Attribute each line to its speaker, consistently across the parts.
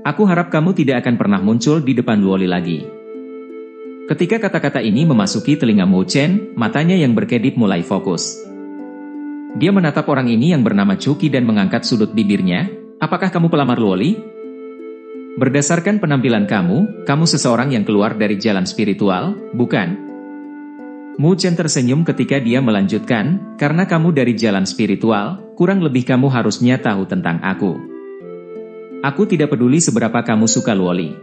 Speaker 1: Aku harap kamu tidak akan pernah muncul di depan Luoli lagi. Ketika kata-kata ini memasuki telinga Mu Chen, matanya yang berkedip mulai fokus. Dia menatap orang ini yang bernama Cuki dan mengangkat sudut bibirnya. Apakah kamu pelamar Luoli? Berdasarkan penampilan kamu seseorang yang keluar dari jalan spiritual, bukan? Mu Chen tersenyum ketika dia melanjutkan, karena kamu dari jalan spiritual, kurang lebih kamu harusnya tahu tentang aku. Aku tidak peduli seberapa kamu suka Luoli.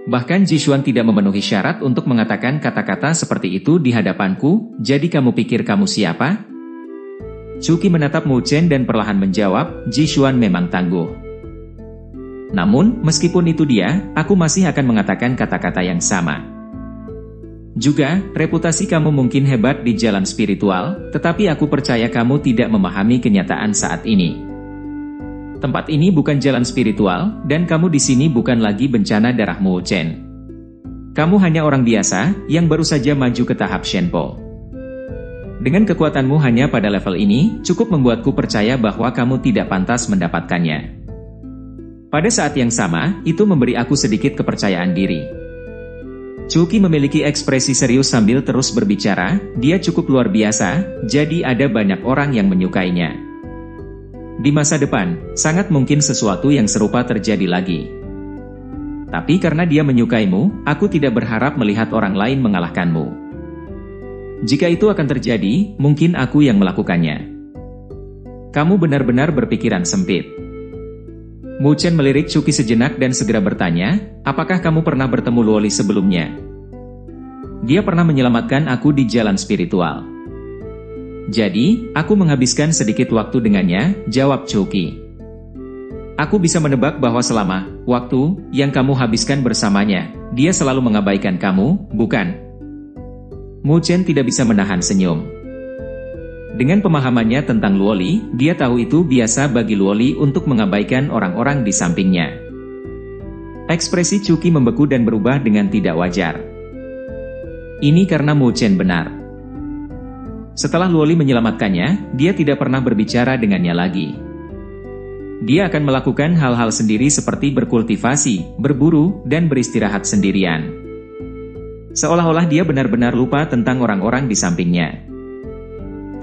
Speaker 1: Bahkan Jishuan tidak memenuhi syarat untuk mengatakan kata-kata seperti itu di hadapanku, jadi kamu pikir kamu siapa? Cuki menatap Mu Chen dan perlahan menjawab, Jishuan memang tangguh. Namun, meskipun itu dia, aku masih akan mengatakan kata-kata yang sama. Juga, reputasi kamu mungkin hebat di jalan spiritual, tetapi aku percaya kamu tidak memahami kenyataan saat ini. Tempat ini bukan jalan spiritual, dan kamu di sini bukan lagi bencana darah Mu Chen. Kamu hanya orang biasa, yang baru saja maju ke tahap Shenpo. Dengan kekuatanmu hanya pada level ini, cukup membuatku percaya bahwa kamu tidak pantas mendapatkannya. Pada saat yang sama, itu memberi aku sedikit kepercayaan diri. Cuki memiliki ekspresi serius sambil terus berbicara, dia cukup luar biasa, jadi ada banyak orang yang menyukainya. Di masa depan, sangat mungkin sesuatu yang serupa terjadi lagi. Tapi karena dia menyukaimu, aku tidak berharap melihat orang lain mengalahkanmu. Jika itu akan terjadi, mungkin aku yang melakukannya. Kamu benar-benar berpikiran sempit. Mu Chen melirik Cuki sejenak dan segera bertanya, apakah kamu pernah bertemu Luoli sebelumnya? Dia pernah menyelamatkan aku di jalan spiritual. Jadi, aku menghabiskan sedikit waktu dengannya, jawab Cuki. Aku bisa menebak bahwa selama waktu yang kamu habiskan bersamanya, dia selalu mengabaikan kamu, bukan? Mu Chen tidak bisa menahan senyum. Dengan pemahamannya tentang Luoli, dia tahu itu biasa bagi Luoli untuk mengabaikan orang-orang di sampingnya. Ekspresi Cuki membeku dan berubah dengan tidak wajar. Ini karena Mu Chen benar. Setelah Luoli menyelamatkannya, dia tidak pernah berbicara dengannya lagi. Dia akan melakukan hal-hal sendiri seperti berkultivasi, berburu, dan beristirahat sendirian. Seolah-olah dia benar-benar lupa tentang orang-orang di sampingnya.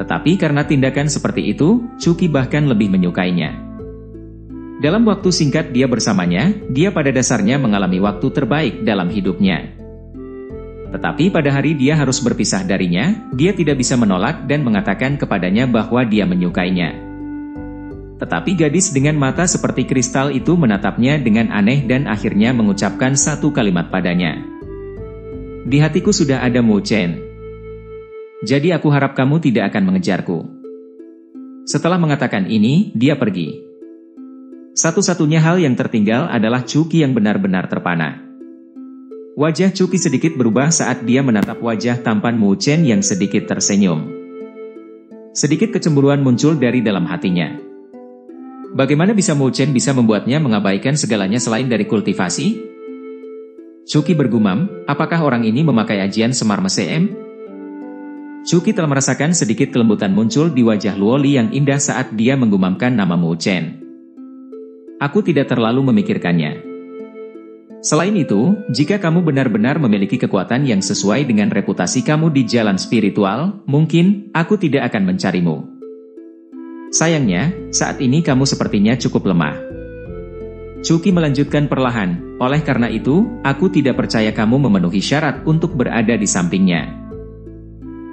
Speaker 1: Tetapi karena tindakan seperti itu, Cuki bahkan lebih menyukainya. Dalam waktu singkat dia bersamanya, dia pada dasarnya mengalami waktu terbaik dalam hidupnya. Tetapi pada hari dia harus berpisah darinya, dia tidak bisa menolak dan mengatakan kepadanya bahwa dia menyukainya. Tetapi gadis dengan mata seperti kristal itu menatapnya dengan aneh dan akhirnya mengucapkan satu kalimat padanya. Di hatiku sudah ada Mu Chen. Jadi aku harap kamu tidak akan mengejarku. Setelah mengatakan ini, dia pergi. Satu-satunya hal yang tertinggal adalah Cuki yang benar-benar terpana. Wajah Cuki sedikit berubah saat dia menatap wajah tampan Mu Chen yang sedikit tersenyum. Sedikit kecemburuan muncul dari dalam hatinya. Bagaimana bisa Mu Chen bisa membuatnya mengabaikan segalanya selain dari kultivasi? Cuki bergumam, apakah orang ini memakai ajian Semar Mesem? Cuki telah merasakan sedikit kelembutan muncul di wajah Luoli yang indah saat dia menggumamkan nama Mu Chen. Aku tidak terlalu memikirkannya. Selain itu, jika kamu benar-benar memiliki kekuatan yang sesuai dengan reputasi kamu di jalan spiritual, mungkin aku tidak akan mencarimu. Sayangnya, saat ini kamu sepertinya cukup lemah. Cuki melanjutkan perlahan, oleh karena itu, aku tidak percaya kamu memenuhi syarat untuk berada di sampingnya.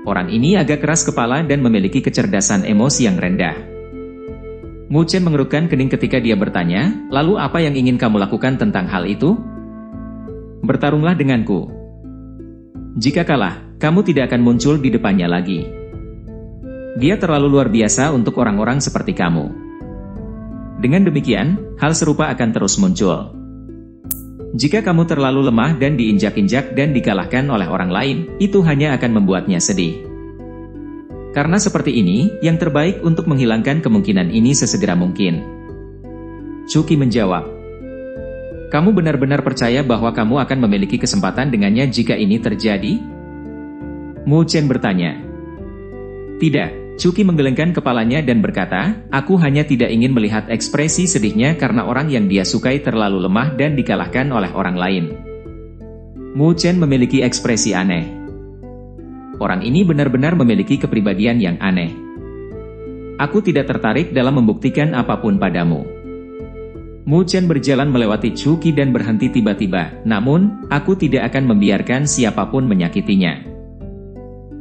Speaker 1: Orang ini agak keras kepala dan memiliki kecerdasan emosi yang rendah. Mu Chen mengerutkan kening ketika dia bertanya, lalu apa yang ingin kamu lakukan tentang hal itu? Bertarunglah denganku. Jika kalah, kamu tidak akan muncul di depannya lagi. Dia terlalu luar biasa untuk orang-orang seperti kamu. Dengan demikian, hal serupa akan terus muncul. Jika kamu terlalu lemah dan diinjak-injak dan dikalahkan oleh orang lain, itu hanya akan membuatnya sedih. Karena seperti ini, yang terbaik untuk menghilangkan kemungkinan ini sesegera mungkin. Cuki menjawab. Kamu benar-benar percaya bahwa kamu akan memiliki kesempatan dengannya jika ini terjadi? Mu Chen bertanya. Tidak. Chuki menggelengkan kepalanya dan berkata, aku hanya tidak ingin melihat ekspresi sedihnya karena orang yang dia sukai terlalu lemah dan dikalahkan oleh orang lain. Mu Chen memiliki ekspresi aneh. Orang ini benar-benar memiliki kepribadian yang aneh. Aku tidak tertarik dalam membuktikan apapun padamu. Mu Chen berjalan melewati Chuki dan berhenti tiba-tiba, namun, aku tidak akan membiarkan siapapun menyakitinya.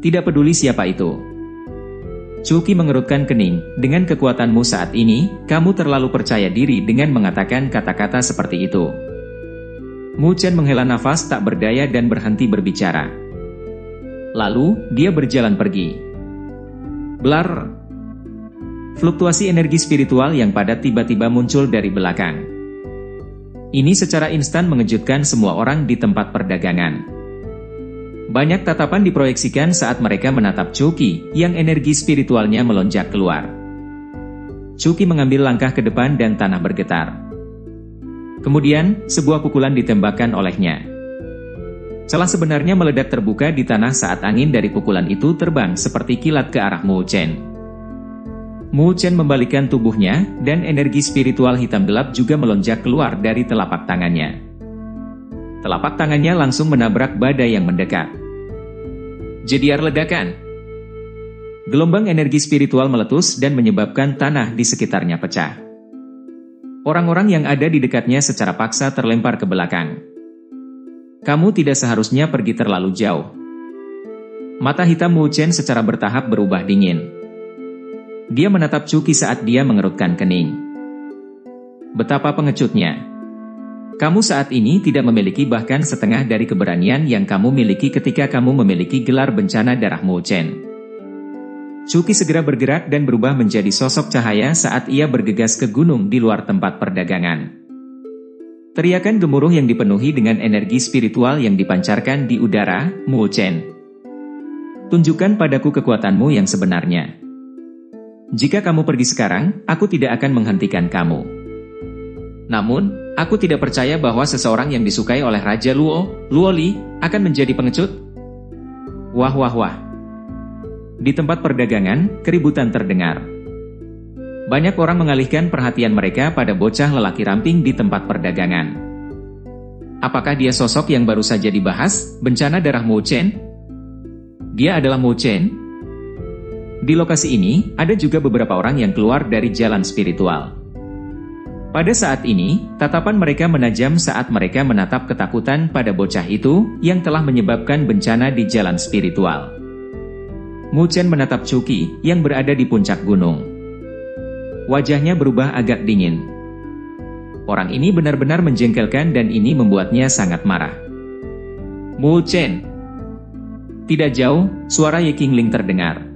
Speaker 1: Tidak peduli siapa itu. Chuki mengerutkan kening, dengan kekuatanmu saat ini, kamu terlalu percaya diri dengan mengatakan kata-kata seperti itu. Mu Chen menghela nafas tak berdaya dan berhenti berbicara. Lalu, dia berjalan pergi. Blar. Fluktuasi energi spiritual yang padat tiba-tiba muncul dari belakang. Ini secara instan mengejutkan semua orang di tempat perdagangan. Banyak tatapan diproyeksikan saat mereka menatap Chuki, yang energi spiritualnya melonjak keluar. Chuki mengambil langkah ke depan dan tanah bergetar. Kemudian, sebuah pukulan ditembakkan olehnya. Celah sebenarnya meledak terbuka di tanah saat angin dari pukulan itu terbang seperti kilat ke arah Mu Chen. Mu Chen membalikkan tubuhnya, dan energi spiritual hitam gelap juga melonjak keluar dari telapak tangannya. Telapak tangannya langsung menabrak badai yang mendekat. Jediar ledakan. Gelombang energi spiritual meletus dan menyebabkan tanah di sekitarnya pecah. Orang-orang yang ada di dekatnya secara paksa terlempar ke belakang. Kamu tidak seharusnya pergi terlalu jauh. Mata hitam Mu Chen secara bertahap berubah dingin. Dia menatap Chuki saat dia mengerutkan kening. Betapa pengecutnya. Kamu saat ini tidak memiliki bahkan setengah dari keberanian yang kamu miliki ketika kamu memiliki gelar bencana darah Mu Chen. Chuki segera bergerak dan berubah menjadi sosok cahaya saat ia bergegas ke gunung di luar tempat perdagangan. Teriakan gemuruh yang dipenuhi dengan energi spiritual yang dipancarkan di udara, Mu Chen. Tunjukkan padaku kekuatanmu yang sebenarnya. Jika kamu pergi sekarang, aku tidak akan menghentikan kamu. Namun, aku tidak percaya bahwa seseorang yang disukai oleh Raja Luo Li, akan menjadi pengecut. Wah wah wah. Di tempat perdagangan, keributan terdengar. Banyak orang mengalihkan perhatian mereka pada bocah lelaki ramping di tempat perdagangan. Apakah dia sosok yang baru saja dibahas, bencana darah Mu Chen? Dia adalah Mu Chen? Di lokasi ini, ada juga beberapa orang yang keluar dari jalan spiritual. Pada saat ini, tatapan mereka menajam saat mereka menatap ketakutan pada bocah itu, yang telah menyebabkan bencana di jalan spiritual. Mu Chen menatap Chuki, yang berada di puncak gunung. Wajahnya berubah agak dingin. Orang ini benar-benar menjengkelkan dan ini membuatnya sangat marah. Mu Chen. Tidak jauh, suara Ye Qingling terdengar.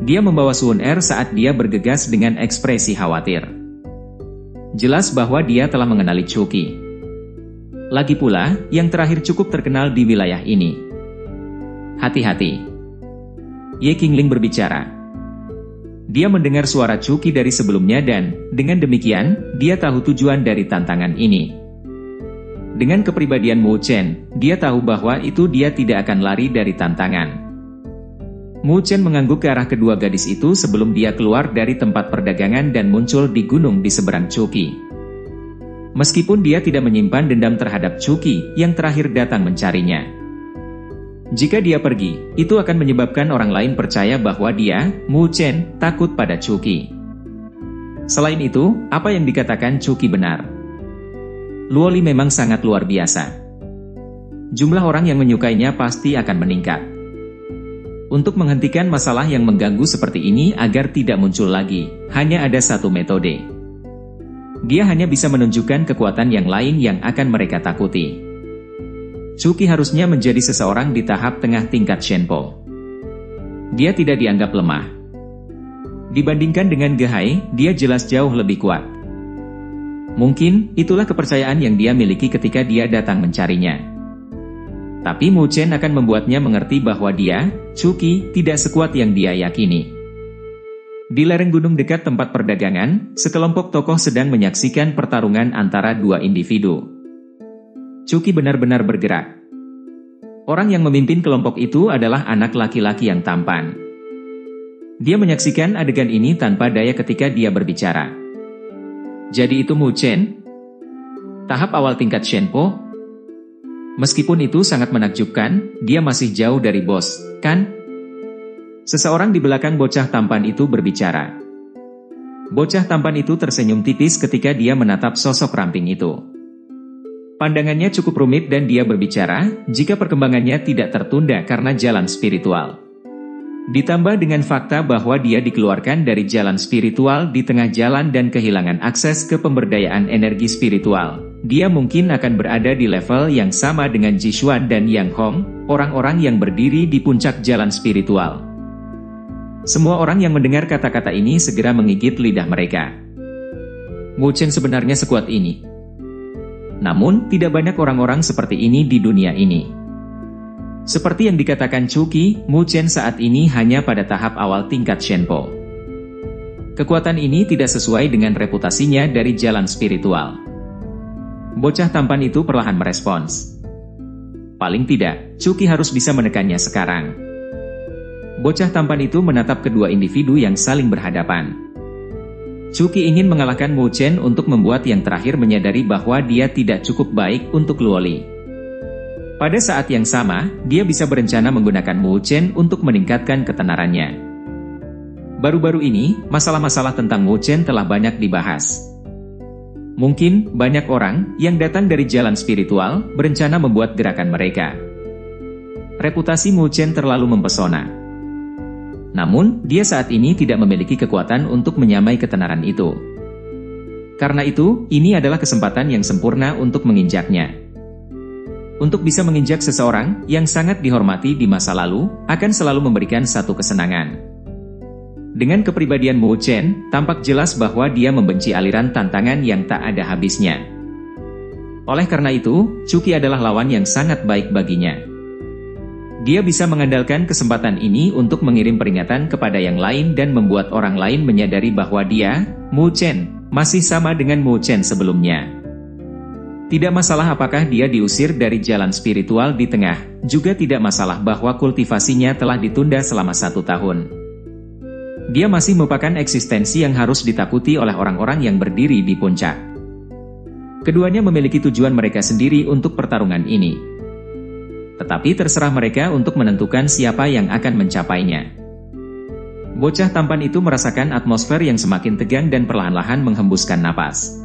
Speaker 1: Dia membawa Sun Er saat dia bergegas dengan ekspresi khawatir. Jelas bahwa dia telah mengenali Chuki. Lagi pula, yang terakhir cukup terkenal di wilayah ini. Hati-hati. Ye Qingling berbicara. Dia mendengar suara Chuki dari sebelumnya dan, dengan demikian, dia tahu tujuan dari tantangan ini. Dengan kepribadian Mu Chen, dia tahu bahwa itu dia tidak akan lari dari tantangan. Mu Chen mengangguk ke arah kedua gadis itu sebelum dia keluar dari tempat perdagangan dan muncul di gunung di seberang Chuki. Meskipun dia tidak menyimpan dendam terhadap Chuki yang terakhir datang mencarinya. Jika dia pergi, itu akan menyebabkan orang lain percaya bahwa dia, Mu Chen, takut pada Chuki. Selain itu, apa yang dikatakan Chuki benar. Luo Li memang sangat luar biasa. Jumlah orang yang menyukainya pasti akan meningkat. Untuk menghentikan masalah yang mengganggu seperti ini agar tidak muncul lagi, hanya ada satu metode. Dia hanya bisa menunjukkan kekuatan yang lain yang akan mereka takuti. Chuki harusnya menjadi seseorang di tahap tengah tingkat Shenpo. Dia tidak dianggap lemah. Dibandingkan dengan Ge Hai, dia jelas jauh lebih kuat. Mungkin, itulah kepercayaan yang dia miliki ketika dia datang mencarinya. Tapi Mu Chen akan membuatnya mengerti bahwa dia, Chuki, tidak sekuat yang dia yakini. Di lereng gunung dekat tempat perdagangan, sekelompok tokoh sedang menyaksikan pertarungan antara dua individu. Chuki benar-benar bergerak. Orang yang memimpin kelompok itu adalah anak laki-laki yang tampan. Dia menyaksikan adegan ini tanpa daya ketika dia berbicara. Jadi itu Mu Chen? Tahap awal tingkat Shenpo? Meskipun itu sangat menakjubkan, dia masih jauh dari bos, kan? Seseorang di belakang bocah tampan itu berbicara. Bocah tampan itu tersenyum tipis ketika dia menatap sosok ramping itu. Pandangannya cukup rumit dan dia berbicara, jika perkembangannya tidak tertunda karena jalan spiritual. Ditambah dengan fakta bahwa dia dikeluarkan dari jalan spiritual di tengah jalan dan kehilangan akses ke pemberdayaan energi spiritual, dia mungkin akan berada di level yang sama dengan Jishuan dan Yang Hong, orang-orang yang berdiri di puncak jalan spiritual. Semua orang yang mendengar kata-kata ini segera menggigit lidah mereka. Mu Chen sebenarnya sekuat ini. Namun, tidak banyak orang-orang seperti ini di dunia ini. Seperti yang dikatakan Chuqi, Mu Chen saat ini hanya pada tahap awal tingkat Shenpo. Kekuatan ini tidak sesuai dengan reputasinya dari jalan spiritual. Bocah tampan itu perlahan merespons. Paling tidak, Chuqi harus bisa menekannya sekarang. Bocah tampan itu menatap kedua individu yang saling berhadapan. Chuqi ingin mengalahkan Mu Chen untuk membuat yang terakhir menyadari bahwa dia tidak cukup baik untuk Luoli. Pada saat yang sama, dia bisa berencana menggunakan Mu Chen untuk meningkatkan ketenarannya. Baru-baru ini, masalah-masalah tentang Mu Chen telah banyak dibahas. Mungkin, banyak orang yang datang dari jalan spiritual berencana membuat gerakan mereka. Reputasi Mu Chen terlalu mempesona. Namun, dia saat ini tidak memiliki kekuatan untuk menyamai ketenaran itu. Karena itu, ini adalah kesempatan yang sempurna untuk menginjaknya. Untuk bisa menginjak seseorang yang sangat dihormati di masa lalu, akan selalu memberikan satu kesenangan. Dengan kepribadian Mu Chen, tampak jelas bahwa dia membenci aliran tantangan yang tak ada habisnya. Oleh karena itu, Chuqi adalah lawan yang sangat baik baginya. Dia bisa mengandalkan kesempatan ini untuk mengirim peringatan kepada yang lain dan membuat orang lain menyadari bahwa dia, Mu Chen, masih sama dengan Mu Chen sebelumnya. Tidak masalah apakah dia diusir dari jalan spiritual di tengah, juga tidak masalah bahwa kultivasinya telah ditunda selama 1 tahun. Dia masih merupakan eksistensi yang harus ditakuti oleh orang-orang yang berdiri di puncak. Keduanya memiliki tujuan mereka sendiri untuk pertarungan ini. Tetapi terserah mereka untuk menentukan siapa yang akan mencapainya. Bocah tampan itu merasakan atmosfer yang semakin tegang dan perlahan-lahan menghembuskan napas.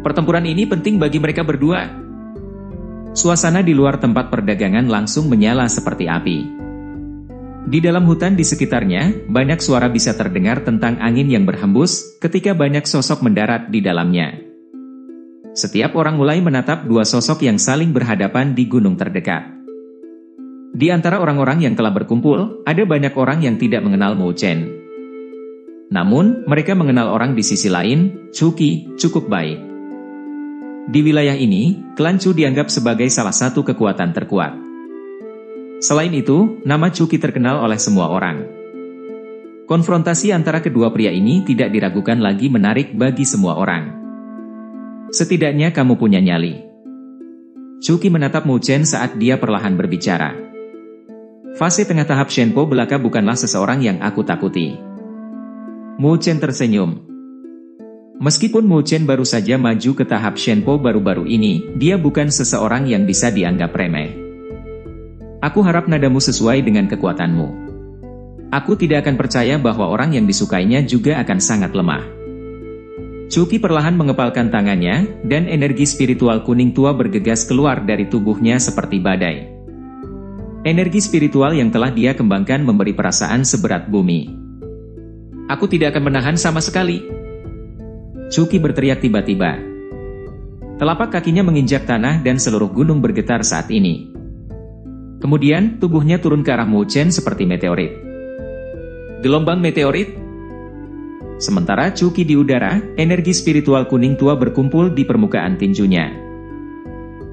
Speaker 1: Pertempuran ini penting bagi mereka berdua. Suasana di luar tempat perdagangan langsung menyala seperti api. Di dalam hutan di sekitarnya, banyak suara bisa terdengar tentang angin yang berhembus ketika banyak sosok mendarat di dalamnya. Setiap orang mulai menatap dua sosok yang saling berhadapan di gunung terdekat. Di antara orang-orang yang telah berkumpul, ada banyak orang yang tidak mengenal Mu Chen. Namun, mereka mengenal orang di sisi lain, Chuqi, cukup baik. Di wilayah ini, klan Chu dianggap sebagai salah satu kekuatan terkuat. Selain itu, nama Chuqi terkenal oleh semua orang. Konfrontasi antara kedua pria ini tidak diragukan lagi menarik bagi semua orang. Setidaknya kamu punya nyali. Chuqi menatap Mu Chen saat dia perlahan berbicara. Fase tengah tahap Shenpo belaka bukanlah seseorang yang aku takuti. Mu Chen tersenyum. Meskipun Mu Chen baru saja maju ke tahap Shenpo baru-baru ini, dia bukan seseorang yang bisa dianggap remeh. Aku harap nadamu sesuai dengan kekuatanmu. Aku tidak akan percaya bahwa orang yang disukainya juga akan sangat lemah. Chuqi perlahan mengepalkan tangannya, dan energi spiritual kuning tua bergegas keluar dari tubuhnya seperti badai. Energi spiritual yang telah dia kembangkan memberi perasaan seberat bumi. Aku tidak akan menahan sama sekali. Chuqi berteriak tiba-tiba. Telapak kakinya menginjak tanah dan seluruh gunung bergetar saat ini. Kemudian, tubuhnya turun ke arah Mu Chen seperti meteorit. Gelombang meteorit? Sementara Chuqi di udara, energi spiritual kuning tua berkumpul di permukaan tinjunya.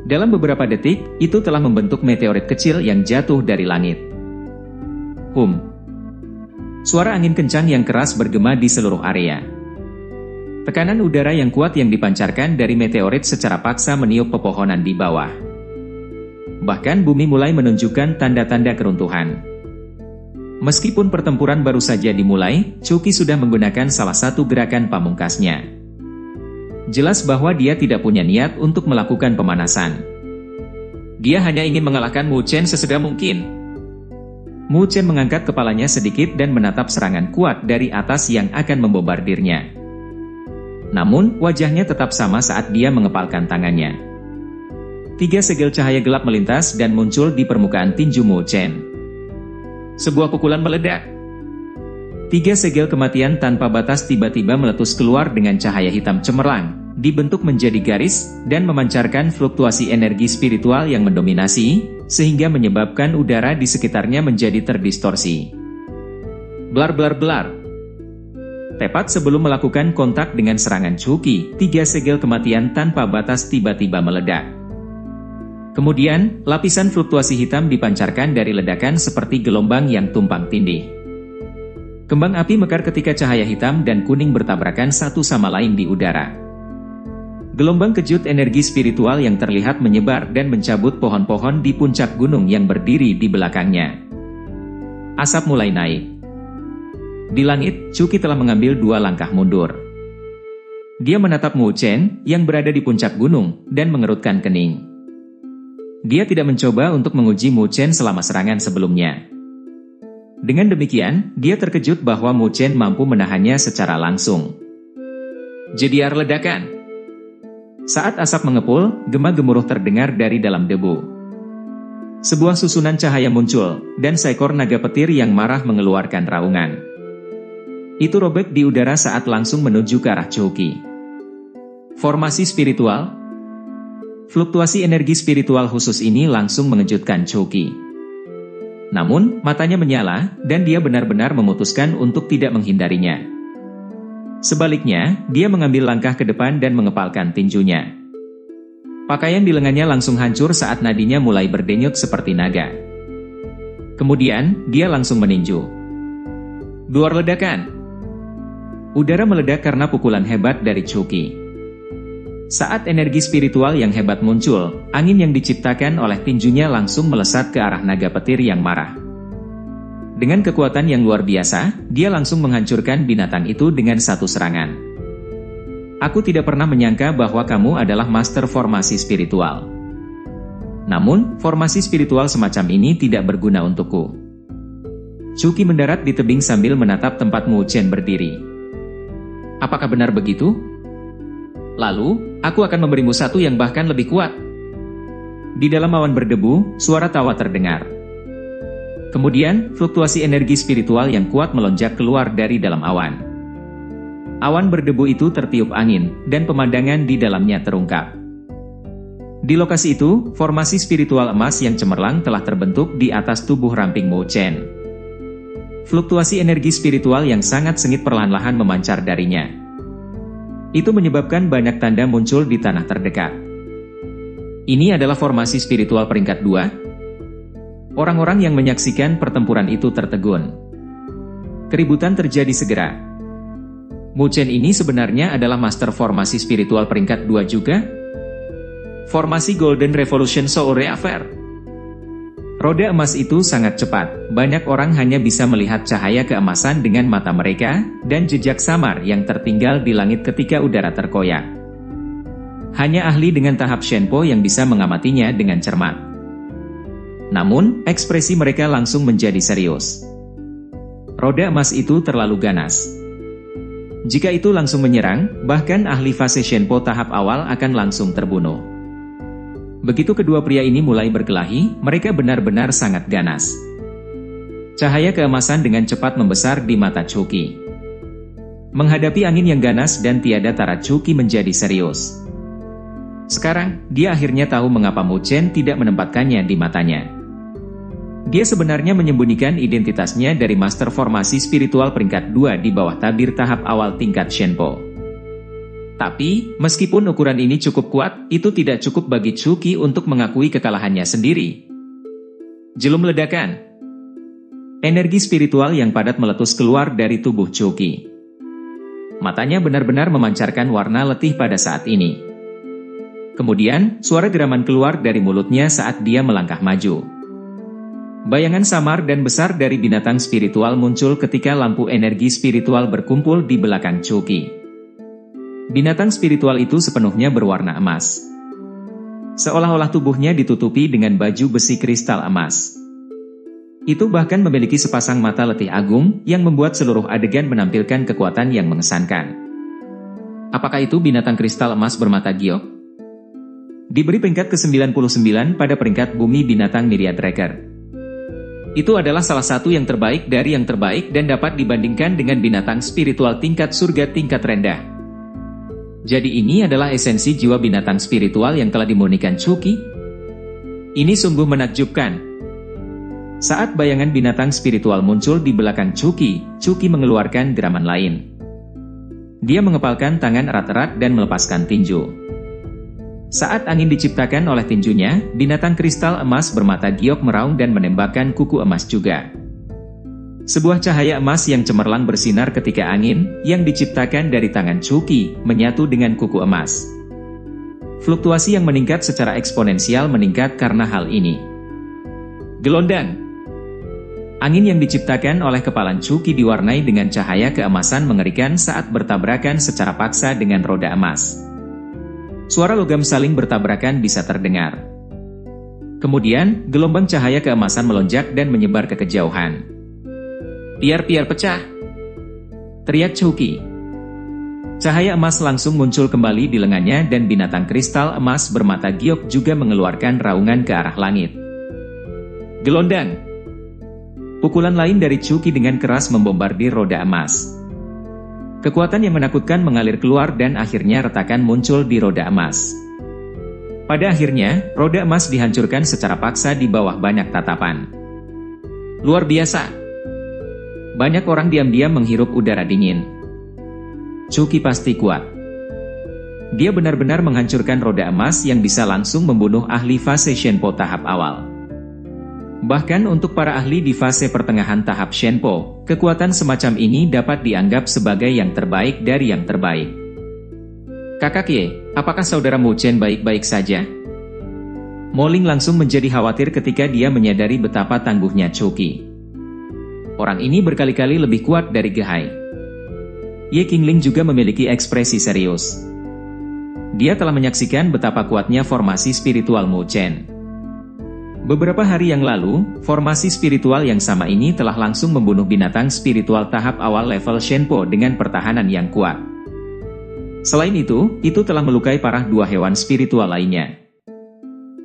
Speaker 1: Dalam beberapa detik, itu telah membentuk meteorit kecil yang jatuh dari langit. Suara angin kencang yang keras bergema di seluruh area. Tekanan udara yang kuat yang dipancarkan dari meteorit secara paksa meniup pepohonan di bawah. Bahkan bumi mulai menunjukkan tanda-tanda keruntuhan. Meskipun pertempuran baru saja dimulai, Chuki sudah menggunakan salah satu gerakan pamungkasnya. Jelas bahwa dia tidak punya niat untuk melakukan pemanasan. Dia hanya ingin mengalahkan Mu Chen sesegera mungkin. Mu Chen mengangkat kepalanya sedikit dan menatap serangan kuat dari atas yang akan membombardirnya. Namun, wajahnya tetap sama saat dia mengepalkan tangannya. 3 segel cahaya gelap melintas dan muncul di permukaan tinju Mu Chen. Sebuah pukulan meledak. 3 segel kematian tanpa batas tiba-tiba meletus keluar dengan cahaya hitam cemerlang, dibentuk menjadi garis, dan memancarkan fluktuasi energi spiritual yang mendominasi, sehingga menyebabkan udara di sekitarnya menjadi terdistorsi. Blar blar blar. Tepat sebelum melakukan kontak dengan serangan Chuki, 3 segel kematian tanpa batas tiba-tiba meledak. Kemudian, lapisan fluktuasi hitam dipancarkan dari ledakan seperti gelombang yang tumpang tindih. Kembang api mekar ketika cahaya hitam dan kuning bertabrakan satu sama lain di udara. Gelombang kejut energi spiritual yang terlihat menyebar dan mencabut pohon-pohon di puncak gunung yang berdiri di belakangnya. Asap mulai naik. Di langit, Chuki telah mengambil 2 langkah mundur. Dia menatap Mu Chen yang berada di puncak gunung dan mengerutkan kening. Dia tidak mencoba untuk menguji Mu Chen selama serangan sebelumnya. Dengan demikian, dia terkejut bahwa Mu Chen mampu menahannya secara langsung. Jediar ledakan. Saat asap mengepul, gema gemuruh terdengar dari dalam debu. Sebuah susunan cahaya muncul, dan seekor naga petir yang marah mengeluarkan raungan. Itu robek di udara saat langsung menuju ke arah Chuki. Formasi spiritual. Fluktuasi energi spiritual khusus ini langsung mengejutkan Chuki. Namun, matanya menyala, dan dia benar-benar memutuskan untuk tidak menghindarinya. Sebaliknya, dia mengambil langkah ke depan dan mengepalkan tinjunya. Pakaian di lengannya langsung hancur saat nadinya mulai berdenyut seperti naga. Kemudian, dia langsung meninju. Duar ledakan. Udara meledak karena pukulan hebat dari Chuki. Saat energi spiritual yang hebat muncul, angin yang diciptakan oleh tinjunya langsung melesat ke arah naga petir yang marah. Dengan kekuatan yang luar biasa, dia langsung menghancurkan binatang itu dengan satu serangan. Aku tidak pernah menyangka bahwa kamu adalah master formasi spiritual. Namun, formasi spiritual semacam ini tidak berguna untukku. Chuki mendarat di tebing sambil menatap tempat Mu Chen berdiri. Apakah benar begitu? Lalu, aku akan memberimu satu yang bahkan lebih kuat. Di dalam awan berdebu, suara tawa terdengar. Kemudian, fluktuasi energi spiritual yang kuat melonjak keluar dari dalam awan. Awan berdebu itu tertiup angin, dan pemandangan di dalamnya terungkap. Di lokasi itu, formasi spiritual emas yang cemerlang telah terbentuk di atas tubuh ramping Mu Chen. Fluktuasi energi spiritual yang sangat sengit perlahan-lahan memancar darinya. Itu menyebabkan banyak tanda muncul di tanah terdekat. Ini adalah formasi spiritual peringkat 2. Orang-orang yang menyaksikan pertempuran itu tertegun. Keributan terjadi segera. Mu Chen ini sebenarnya adalah master formasi spiritual peringkat 2 juga? Formasi Golden Revolution Soul Affair. Roda emas itu sangat cepat, banyak orang hanya bisa melihat cahaya keemasan dengan mata mereka, dan jejak samar yang tertinggal di langit ketika udara terkoyak. Hanya ahli dengan tahap Shenpo yang bisa mengamatinya dengan cermat. Namun, ekspresi mereka langsung menjadi serius. Roda emas itu terlalu ganas. Jika itu langsung menyerang, bahkan ahli fase Shenpo tahap awal akan langsung terbunuh. Begitu kedua pria ini mulai berkelahi, mereka benar-benar sangat ganas. Cahaya keemasan dengan cepat membesar di mata Chuki. Menghadapi angin yang ganas dan tiada tara, Chuki menjadi serius. Sekarang, dia akhirnya tahu mengapa Mu Chen tidak menempatkannya di matanya. Dia sebenarnya menyembunyikan identitasnya dari master formasi spiritual peringkat 2 di bawah tabir tahap awal tingkat Shenpo. Tapi, meskipun ukuran ini cukup kuat, itu tidak cukup bagi Chuki untuk mengakui kekalahannya sendiri. Jelum ledakan. Energi spiritual yang padat meletus keluar dari tubuh Chuki. Matanya benar-benar memancarkan warna letih pada saat ini. Kemudian, suara geraman keluar dari mulutnya saat dia melangkah maju. Bayangan samar dan besar dari binatang spiritual muncul ketika lampu energi spiritual berkumpul di belakang Chucky. Binatang spiritual itu sepenuhnya berwarna emas. Seolah-olah tubuhnya ditutupi dengan baju besi kristal emas. Itu bahkan memiliki sepasang mata letih agung yang membuat seluruh adegan menampilkan kekuatan yang mengesankan. Apakah itu binatang kristal emas bermata giok? Diberi peringkat ke-99 pada peringkat bumi binatang Myriad Tracker. Itu adalah salah satu yang terbaik dari yang terbaik dan dapat dibandingkan dengan binatang spiritual tingkat surga tingkat rendah. Jadi ini adalah esensi jiwa binatang spiritual yang telah dimurnikan Chucky? Ini sungguh menakjubkan. Saat bayangan binatang spiritual muncul di belakang Chucky, Chucky mengeluarkan geraman lain. Dia mengepalkan tangan erat-erat dan melepaskan tinju. Saat angin diciptakan oleh tinjunya, binatang kristal emas bermata giok meraung dan menembakkan kuku emas juga. Sebuah cahaya emas yang cemerlang bersinar ketika angin, yang diciptakan dari tangan Chucky, menyatu dengan kuku emas. Fluktuasi yang meningkat secara eksponensial meningkat karena hal ini. Gelondang. Angin yang diciptakan oleh kepalan Chucky diwarnai dengan cahaya keemasan mengerikan saat bertabrakan secara paksa dengan roda emas. Suara logam saling bertabrakan bisa terdengar. Kemudian, gelombang cahaya keemasan melonjak dan menyebar ke kejauhan. Piar-piar pecah! Teriak Chucky. Cahaya emas langsung muncul kembali di lengannya dan binatang kristal emas bermata giok juga mengeluarkan raungan ke arah langit. Gelondang! Pukulan lain dari Chucky dengan keras membombardir roda emas. Kekuatan yang menakutkan mengalir keluar dan akhirnya retakan muncul di roda emas. Pada akhirnya, roda emas dihancurkan secara paksa di bawah banyak tatapan. Luar biasa! Banyak orang diam-diam menghirup udara dingin. Chucky pasti kuat. Dia benar-benar menghancurkan roda emas yang bisa langsung membunuh ahli fase Shenpo tahap awal. Bahkan untuk para ahli di fase pertengahan tahap Shenpo, kekuatan semacam ini dapat dianggap sebagai yang terbaik dari yang terbaik. Kakak Ye, apakah saudara Mu Chen baik-baik saja? Mo Ling langsung menjadi khawatir ketika dia menyadari betapa tangguhnya Chucky. Orang ini berkali-kali lebih kuat dari Ge Hai. Ye Qingling juga memiliki ekspresi serius. Dia telah menyaksikan betapa kuatnya formasi spiritual Mu Chen. Beberapa hari yang lalu, formasi spiritual yang sama ini telah langsung membunuh binatang spiritual tahap awal level Shenpo dengan pertahanan yang kuat. Selain itu telah melukai parah dua hewan spiritual lainnya.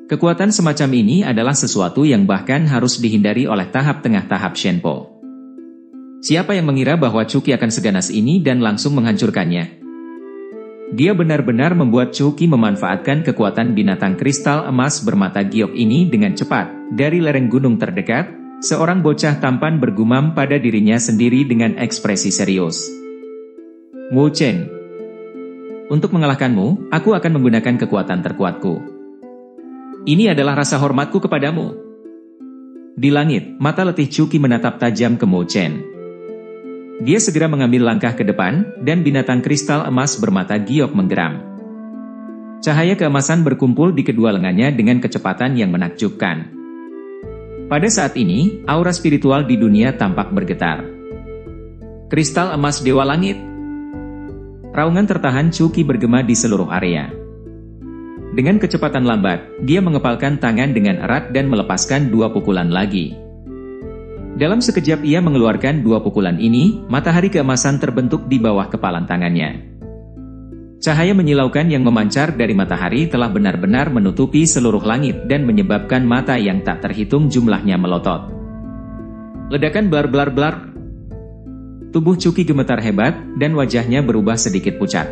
Speaker 1: Kekuatan semacam ini adalah sesuatu yang bahkan harus dihindari oleh tahap tengah tahap Shenpo. Siapa yang mengira bahwa Chucky akan seganas ini dan langsung menghancurkannya? Dia benar-benar membuat Chucky memanfaatkan kekuatan binatang kristal emas bermata giok ini dengan cepat. Dari lereng gunung terdekat, seorang bocah tampan bergumam pada dirinya sendiri dengan ekspresi serius. Mu Chen, untuk mengalahkanmu, aku akan menggunakan kekuatan terkuatku. Ini adalah rasa hormatku kepadamu. Di langit, mata letih Chucky menatap tajam ke Mu Chen. Dia segera mengambil langkah ke depan, dan binatang kristal emas bermata giok menggeram. Cahaya keemasan berkumpul di kedua lengannya dengan kecepatan yang menakjubkan. Pada saat ini, aura spiritual di dunia tampak bergetar. Kristal emas Dewa Langit. Raungan tertahan Chucky bergema di seluruh area. Dengan kecepatan lambat, dia mengepalkan tangan dengan erat dan melepaskan dua pukulan lagi. Dalam sekejap ia mengeluarkan dua pukulan ini, matahari keemasan terbentuk di bawah kepalan tangannya. Cahaya menyilaukan yang memancar dari matahari telah benar-benar menutupi seluruh langit dan menyebabkan mata yang tak terhitung jumlahnya melotot. Ledakan blar-blar-blar. Tubuh Chucky gemetar hebat, dan wajahnya berubah sedikit pucat.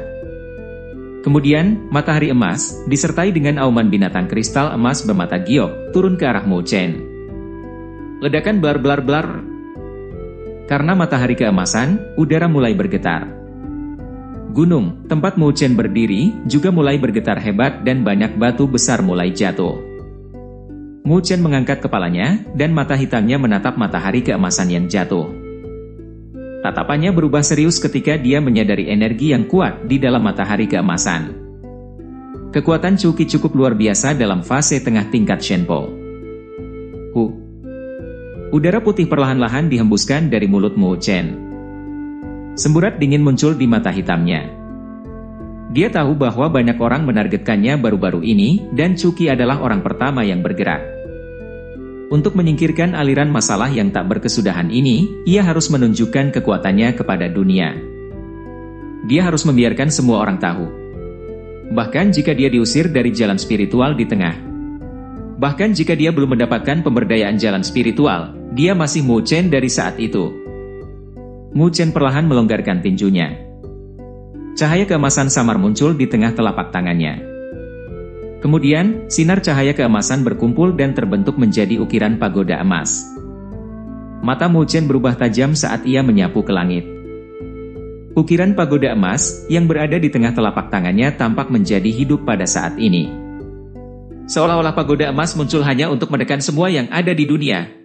Speaker 1: Kemudian, matahari emas, disertai dengan auman binatang kristal emas bermata giok, turun ke arah Mu Chen. Ledakan blar-blar-blar. Karena matahari keemasan, udara mulai bergetar. Gunung, tempat Mu Chen berdiri, juga mulai bergetar hebat dan banyak batu besar mulai jatuh. Mu Chen mengangkat kepalanya, dan mata hitamnya menatap matahari keemasan yang jatuh. Tatapannya berubah serius ketika dia menyadari energi yang kuat di dalam matahari keemasan. Kekuatan Chucky cukup luar biasa dalam fase tengah tingkat Shenpo. Udara putih perlahan-lahan dihembuskan dari mulut Mo Chen. Semburat dingin muncul di mata hitamnya. Dia tahu bahwa banyak orang menargetkannya baru-baru ini, dan Chuqi adalah orang pertama yang bergerak. Untuk menyingkirkan aliran masalah yang tak berkesudahan ini, ia harus menunjukkan kekuatannya kepada dunia. Dia harus membiarkan semua orang tahu. Bahkan jika dia diusir dari jalan spiritual di tengah. Bahkan jika dia belum mendapatkan pemberdayaan jalan spiritual, dia masih Mo Chen dari saat itu. Mo Chen perlahan melonggarkan tinjunya. Cahaya keemasan samar muncul di tengah telapak tangannya. Kemudian, sinar cahaya keemasan berkumpul dan terbentuk menjadi ukiran pagoda emas. Mata Mo Chen berubah tajam saat ia menyapu ke langit. Ukiran pagoda emas, yang berada di tengah telapak tangannya tampak menjadi hidup pada saat ini. Seolah-olah pagoda emas muncul hanya untuk menekan semua yang ada di dunia.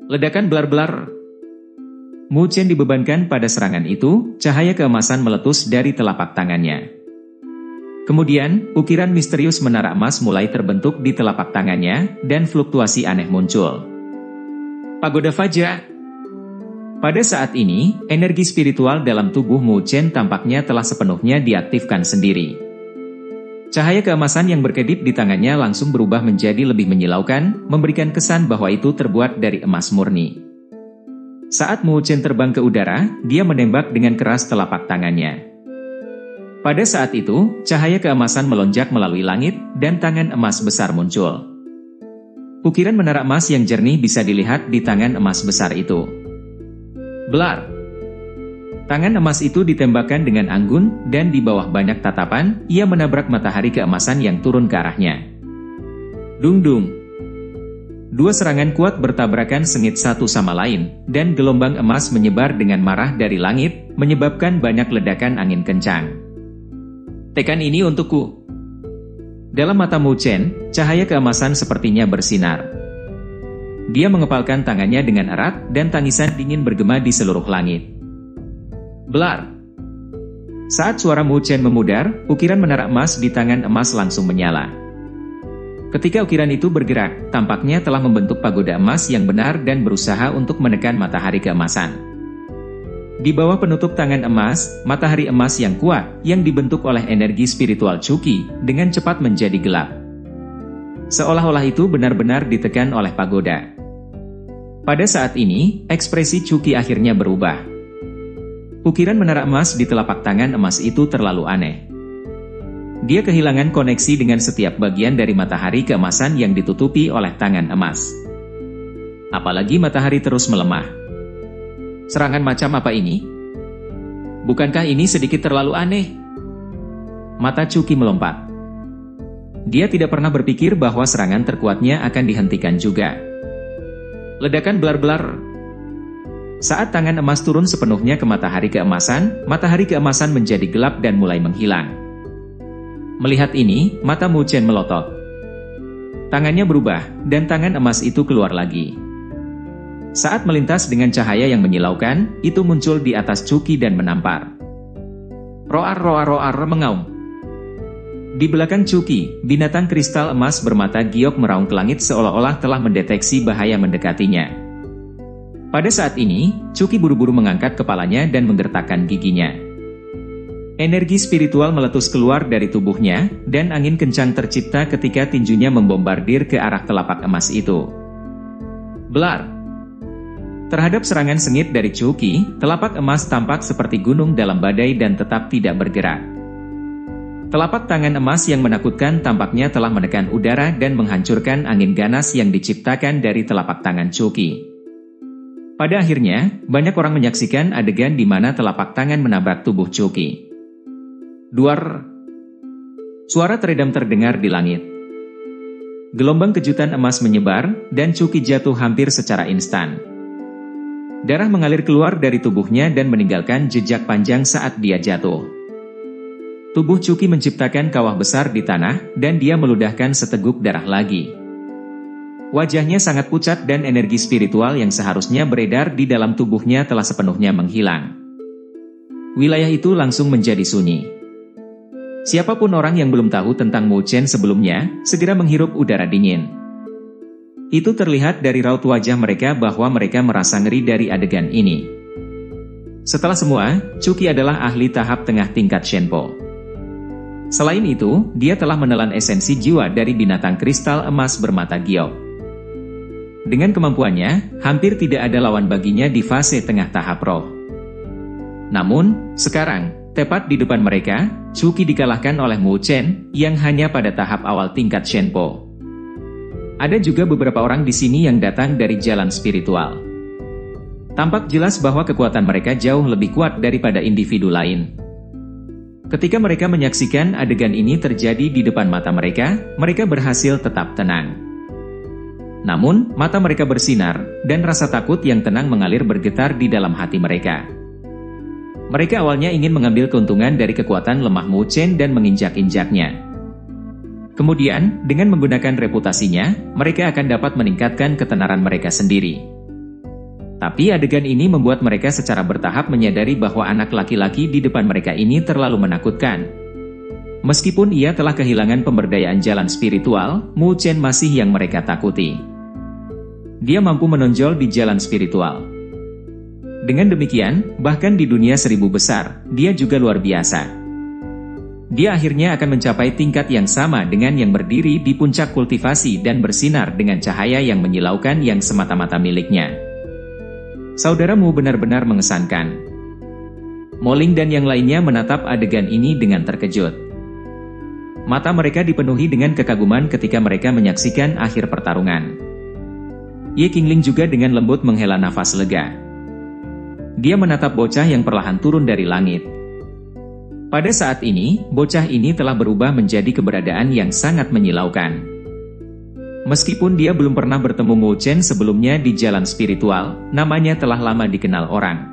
Speaker 1: Ledakan belar-belar. Mo Chen dibebankan pada serangan itu, cahaya keemasan meletus dari telapak tangannya. Kemudian, ukiran misterius menara emas mulai terbentuk di telapak tangannya, dan fluktuasi aneh muncul. Pagoda Faja. Pada saat ini, energi spiritual dalam tubuh Mo Chen tampaknya telah sepenuhnya diaktifkan sendiri. Cahaya keemasan yang berkedip di tangannya langsung berubah menjadi lebih menyilaukan, memberikan kesan bahwa itu terbuat dari emas murni. Saat Mo Chen terbang ke udara, dia menembak dengan keras telapak tangannya. Pada saat itu, cahaya keemasan melonjak melalui langit, dan tangan emas besar muncul. Ukiran menara emas yang jernih bisa dilihat di tangan emas besar itu. Blar! Tangan emas itu ditembakkan dengan anggun, dan di bawah banyak tatapan, ia menabrak matahari keemasan yang turun ke arahnya. Dung-dung! Dua serangan kuat bertabrakan sengit satu sama lain, dan gelombang emas menyebar dengan marah dari langit, menyebabkan banyak ledakan angin kencang. Tekan ini untukku. Dalam mata Mo Chen, cahaya keemasan sepertinya bersinar. Dia mengepalkan tangannya dengan erat, dan tangisan dingin bergema di seluruh langit. Blar! Saat suara Mo Chen memudar, ukiran menara emas di tangan emas langsung menyala. Ketika ukiran itu bergerak, tampaknya telah membentuk pagoda emas yang benar dan berusaha untuk menekan matahari keemasan. Di bawah penutup tangan emas, matahari emas yang kuat, yang dibentuk oleh energi spiritual Chuqi, dengan cepat menjadi gelap. Seolah-olah itu benar-benar ditekan oleh pagoda. Pada saat ini, ekspresi Chuqi akhirnya berubah. Ukiran menara emas di telapak tangan emas itu terlalu aneh. Dia kehilangan koneksi dengan setiap bagian dari matahari keemasan yang ditutupi oleh tangan emas. Apalagi matahari terus melemah. Serangan macam apa ini? Bukankah ini sedikit terlalu aneh? Mata Chuqi melompat. Dia tidak pernah berpikir bahwa serangan terkuatnya akan dihentikan juga. Ledakan belar-belar. Saat tangan emas turun sepenuhnya ke matahari keemasan menjadi gelap dan mulai menghilang. Melihat ini, mata Mo Chen melotot. Tangannya berubah, dan tangan emas itu keluar lagi. Saat melintas dengan cahaya yang menyilaukan, itu muncul di atas Chuqi dan menampar. Roar-roar-roar mengaum. Di belakang Chuqi, binatang kristal emas bermata giok meraung ke langit seolah-olah telah mendeteksi bahaya mendekatinya. Pada saat ini, Chuqi buru-buru mengangkat kepalanya dan menggertakkan giginya. Energi spiritual meletus keluar dari tubuhnya, dan angin kencang tercipta ketika tinjunya membombardir ke arah telapak emas itu. Blar! Terhadap serangan sengit dari Chuqi, telapak emas tampak seperti gunung dalam badai dan tetap tidak bergerak. Telapak tangan emas yang menakutkan tampaknya telah menekan udara dan menghancurkan angin ganas yang diciptakan dari telapak tangan Chuqi. Pada akhirnya, banyak orang menyaksikan adegan di mana telapak tangan menabrak tubuh Chuqi. Duar! Suara teredam terdengar di langit. Gelombang kejutan emas menyebar, dan Chuqi jatuh hampir secara instan. Darah mengalir keluar dari tubuhnya dan meninggalkan jejak panjang saat dia jatuh. Tubuh Chuqi menciptakan kawah besar di tanah, dan dia meludahkan seteguk darah lagi. Wajahnya sangat pucat dan energi spiritual yang seharusnya beredar di dalam tubuhnya telah sepenuhnya menghilang. Wilayah itu langsung menjadi sunyi. Siapapun orang yang belum tahu tentang Mo Chen sebelumnya, segera menghirup udara dingin. Itu terlihat dari raut wajah mereka bahwa mereka merasa ngeri dari adegan ini. Setelah semua, Chucky adalah ahli tahap tengah tingkat Shenpo. Selain itu, dia telah menelan esensi jiwa dari binatang kristal emas bermata giok. Dengan kemampuannya, hampir tidak ada lawan baginya di fase tengah tahap roh. Namun, sekarang, tepat di depan mereka, Chucky dikalahkan oleh Mu Chen, yang hanya pada tahap awal tingkat Shenpo. Ada juga beberapa orang di sini yang datang dari jalan spiritual. Tampak jelas bahwa kekuatan mereka jauh lebih kuat daripada individu lain. Ketika mereka menyaksikan adegan ini terjadi di depan mata mereka berhasil tetap tenang. Namun, mata mereka bersinar, dan rasa takut yang tenang mengalir bergetar di dalam hati mereka. Mereka awalnya ingin mengambil keuntungan dari kekuatan lemah Mu Chen dan menginjak-injaknya. Kemudian, dengan menggunakan reputasinya, mereka akan dapat meningkatkan ketenaran mereka sendiri. Tapi adegan ini membuat mereka secara bertahap menyadari bahwa anak laki-laki di depan mereka ini terlalu menakutkan. Meskipun ia telah kehilangan pemberdayaan jalan spiritual, Mu Chen masih yang mereka takuti. Dia mampu menonjol di jalan spiritual. Dengan demikian, bahkan di dunia 1000 besar, dia juga luar biasa. Dia akhirnya akan mencapai tingkat yang sama dengan yang berdiri di puncak kultivasi dan bersinar dengan cahaya yang menyilaukan yang semata-mata miliknya. Saudaramu benar-benar mengesankan. Moling dan yang lainnya menatap adegan ini dengan terkejut. Mata mereka dipenuhi dengan kekaguman ketika mereka menyaksikan akhir pertarungan. Ye Qingling juga dengan lembut menghela nafas lega. Dia menatap bocah yang perlahan turun dari langit. Pada saat ini, bocah ini telah berubah menjadi keberadaan yang sangat menyilaukan. Meskipun dia belum pernah bertemu Mu Chen sebelumnya di jalan spiritual, namanya telah lama dikenal orang.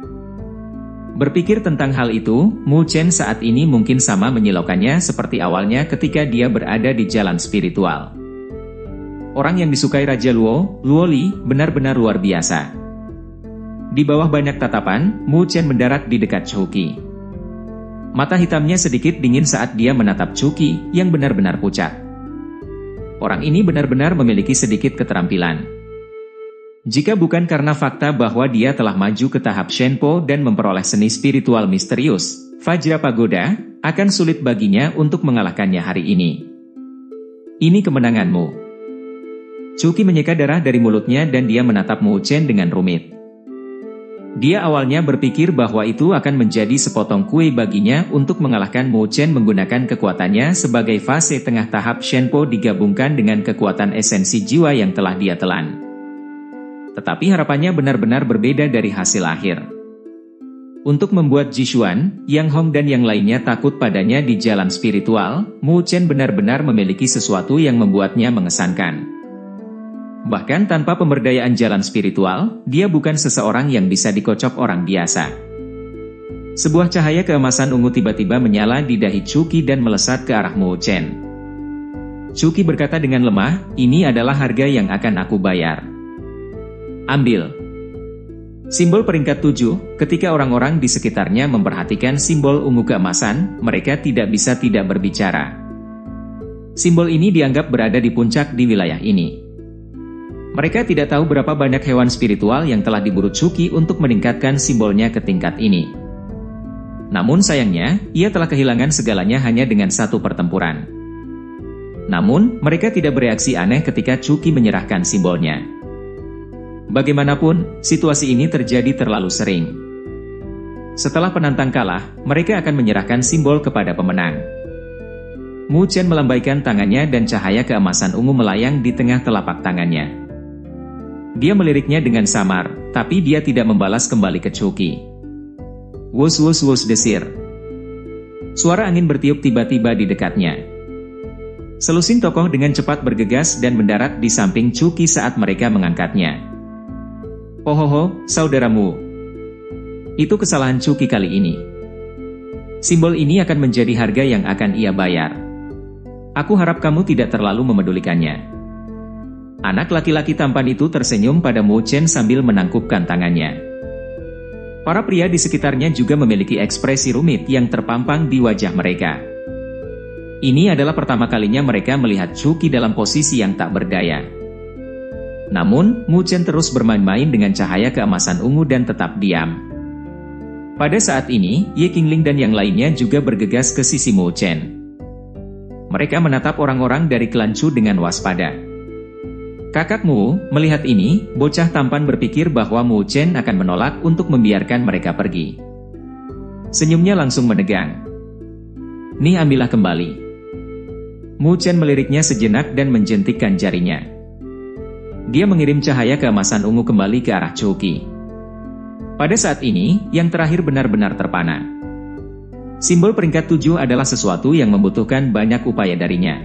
Speaker 1: Berpikir tentang hal itu, Mu Chen saat ini mungkin sama menyilaukannya seperti awalnya ketika dia berada di jalan spiritual. Orang yang disukai Raja Luo, Luo Li, benar-benar luar biasa. Di bawah banyak tatapan, Mu Chen mendarat di dekat Chucky. Mata hitamnya sedikit dingin saat dia menatap Chucky yang benar-benar pucat. Orang ini benar-benar memiliki sedikit keterampilan. Jika bukan karena fakta bahwa dia telah maju ke tahap Shenpo dan memperoleh seni spiritual misterius, Vajra Pagoda, akan sulit baginya untuk mengalahkannya hari ini. Ini kemenanganmu. Chucky menyeka darah dari mulutnya dan dia menatap Mu Chen dengan rumit. Dia awalnya berpikir bahwa itu akan menjadi sepotong kue baginya untuk mengalahkan Mu Chen menggunakan kekuatannya sebagai fase tengah tahap Shenpo digabungkan dengan kekuatan esensi jiwa yang telah dia telan. Tetapi harapannya benar-benar berbeda dari hasil akhir. Untuk membuat Jishuan, Yang Hong dan yang lainnya takut padanya di jalan spiritual, Mu Chen benar-benar memiliki sesuatu yang membuatnya mengesankan. Bahkan tanpa pemberdayaan jalan spiritual, dia bukan seseorang yang bisa dikocok orang biasa. Sebuah cahaya keemasan ungu tiba-tiba menyala di dahi Chucky dan melesat ke arah Mu Chen. Chucky berkata dengan lemah, ini adalah harga yang akan aku bayar. Ambil. Simbol peringkat 7, ketika orang-orang di sekitarnya memperhatikan simbol ungu keemasan, mereka tidak bisa tidak berbicara. Simbol ini dianggap berada di puncak di wilayah ini. Mereka tidak tahu berapa banyak hewan spiritual yang telah diburu Chucky untuk meningkatkan simbolnya ke tingkat ini. Namun sayangnya, ia telah kehilangan segalanya hanya dengan satu pertempuran. Namun, mereka tidak bereaksi aneh ketika Chucky menyerahkan simbolnya. Bagaimanapun, situasi ini terjadi terlalu sering. Setelah penantang kalah, mereka akan menyerahkan simbol kepada pemenang. Mu Chen melambaikan tangannya dan cahaya keemasan ungu melayang di tengah telapak tangannya. Dia meliriknya dengan samar, tapi dia tidak membalas kembali ke Chucky. Wus wus wus desir. Suara angin bertiup tiba-tiba di dekatnya. Selusin tokoh dengan cepat bergegas dan mendarat di samping Chucky saat mereka mengangkatnya. Ohoho, saudaramu. Itu kesalahan Chucky kali ini. Simbol ini akan menjadi harga yang akan ia bayar. Aku harap kamu tidak terlalu memedulikannya. Anak laki-laki tampan itu tersenyum pada Mu Chen sambil menangkupkan tangannya. Para pria di sekitarnya juga memiliki ekspresi rumit yang terpampang di wajah mereka. Ini adalah pertama kalinya mereka melihat Chucky dalam posisi yang tak berdaya. Namun, Mu Chen terus bermain-main dengan cahaya keemasan ungu dan tetap diam. Pada saat ini, Ye Qingling dan yang lainnya juga bergegas ke sisi Mu Chen. Mereka menatap orang-orang dari klan Chu dengan waspada. Kakak Mu, melihat ini, bocah tampan berpikir bahwa Mu Chen akan menolak untuk membiarkan mereka pergi. Senyumnya langsung menegang. "Nih, ambillah kembali." Mu Chen meliriknya sejenak dan menjentikkan jarinya. Dia mengirim cahaya keemasan ungu kembali ke arah Chuqi. Pada saat ini, yang terakhir benar-benar terpana. Simbol peringkat 7 adalah sesuatu yang membutuhkan banyak upaya darinya.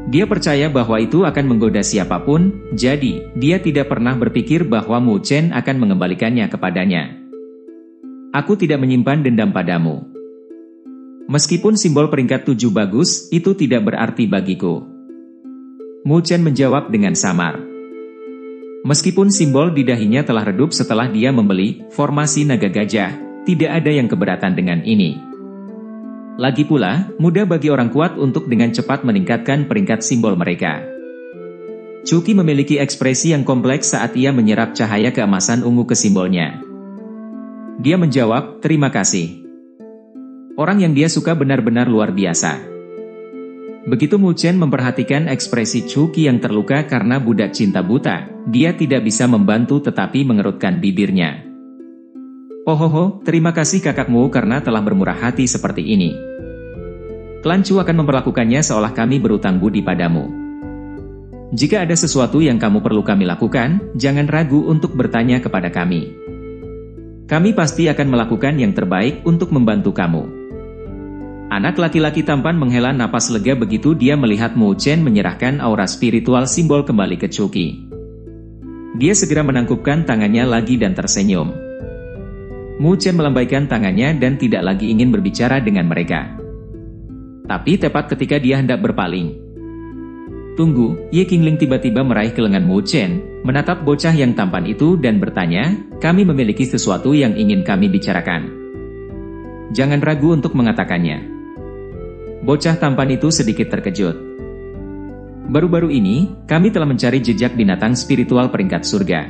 Speaker 1: Dia percaya bahwa itu akan menggoda siapapun, jadi dia tidak pernah berpikir bahwa Mu Chen akan mengembalikannya kepadanya. "Aku tidak menyimpan dendam padamu. Meskipun simbol peringkat 7 bagus, itu tidak berarti bagiku." Mu Chen menjawab dengan samar. Meskipun simbol di dahinya telah redup setelah dia membeli formasi naga gajah, tidak ada yang keberatan dengan ini. Lagi pula, mudah bagi orang kuat untuk dengan cepat meningkatkan peringkat simbol mereka. Chuqi memiliki ekspresi yang kompleks saat ia menyerap cahaya keemasan ungu ke simbolnya. Dia menjawab, "Terima kasih." Orang yang dia suka benar-benar luar biasa. Begitu Mu Chen memperhatikan ekspresi Chuqi yang terluka karena budak cinta buta, dia tidak bisa membantu tetapi mengerutkan bibirnya. "Oh, terima kasih kakakmu karena telah bermurah hati seperti ini. Klan Chu akan memperlakukannya seolah kami berutang budi padamu. Jika ada sesuatu yang kamu perlu kami lakukan, jangan ragu untuk bertanya kepada kami. Kami pasti akan melakukan yang terbaik untuk membantu kamu." Anak laki-laki tampan menghela napas lega begitu dia melihat Mu Chen menyerahkan aura spiritual simbol kembali ke Chuqi. Dia segera menangkupkan tangannya lagi dan tersenyum. Mu Chen melambaikan tangannya dan tidak lagi ingin berbicara dengan mereka. Tapi tepat ketika dia hendak berpaling. "Tunggu," Ye Qingling tiba-tiba meraih ke lengan Mu Chen, menatap bocah yang tampan itu dan bertanya, "Kami memiliki sesuatu yang ingin kami bicarakan. Jangan ragu untuk mengatakannya." Bocah tampan itu sedikit terkejut. "Baru-baru ini, kami telah mencari jejak binatang spiritual peringkat surga.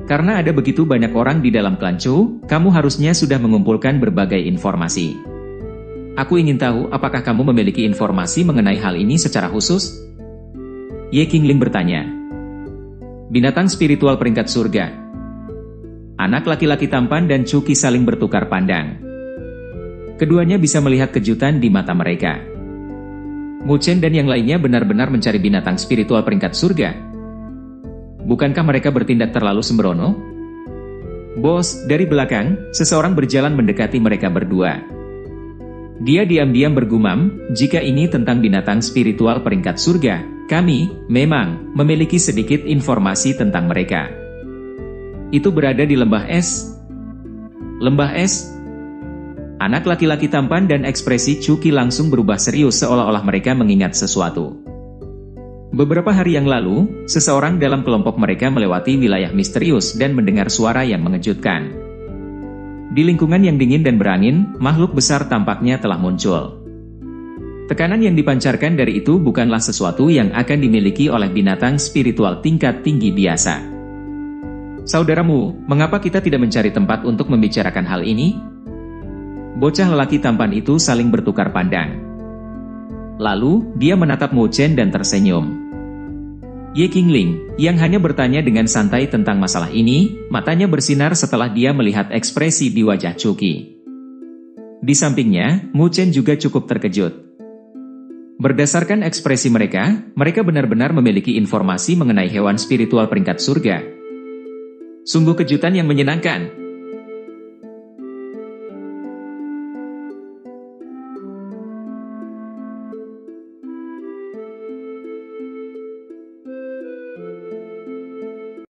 Speaker 1: Karena ada begitu banyak orang di dalam klan Chu, kamu harusnya sudah mengumpulkan berbagai informasi. Aku ingin tahu apakah kamu memiliki informasi mengenai hal ini secara khusus?" Ye Qingling bertanya. "Binatang spiritual peringkat surga." Anak laki-laki tampan dan Chuqi saling bertukar pandang. Keduanya bisa melihat kejutan di mata mereka. Mu Chen dan yang lainnya benar-benar mencari binatang spiritual peringkat surga. Bukankah mereka bertindak terlalu sembrono? "Bos," dari belakang, seseorang berjalan mendekati mereka berdua. Dia diam-diam bergumam, "Jika ini tentang binatang spiritual peringkat surga, kami, memang, memiliki sedikit informasi tentang mereka. Itu berada di lembah es." "Lembah es?" Anak laki-laki tampan dan ekspresi Chuqi langsung berubah serius seolah-olah mereka mengingat sesuatu. Beberapa hari yang lalu, seseorang dalam kelompok mereka melewati wilayah misterius dan mendengar suara yang mengejutkan. Di lingkungan yang dingin dan berangin, makhluk besar tampaknya telah muncul. Tekanan yang dipancarkan dari itu bukanlah sesuatu yang akan dimiliki oleh binatang spiritual tingkat tinggi biasa. "Saudaramu, mengapa kita tidak mencari tempat untuk membicarakan hal ini?" Bocah lelaki tampan itu saling bertukar pandang. Lalu, dia menatap Mu Chen dan tersenyum. Ye Qingling, yang hanya bertanya dengan santai tentang masalah ini, matanya bersinar setelah dia melihat ekspresi di wajah Chuqi. Di sampingnya, Mu Chen juga cukup terkejut. Berdasarkan ekspresi mereka benar-benar memiliki informasi mengenai hewan spiritual peringkat surga. Sungguh kejutan yang menyenangkan.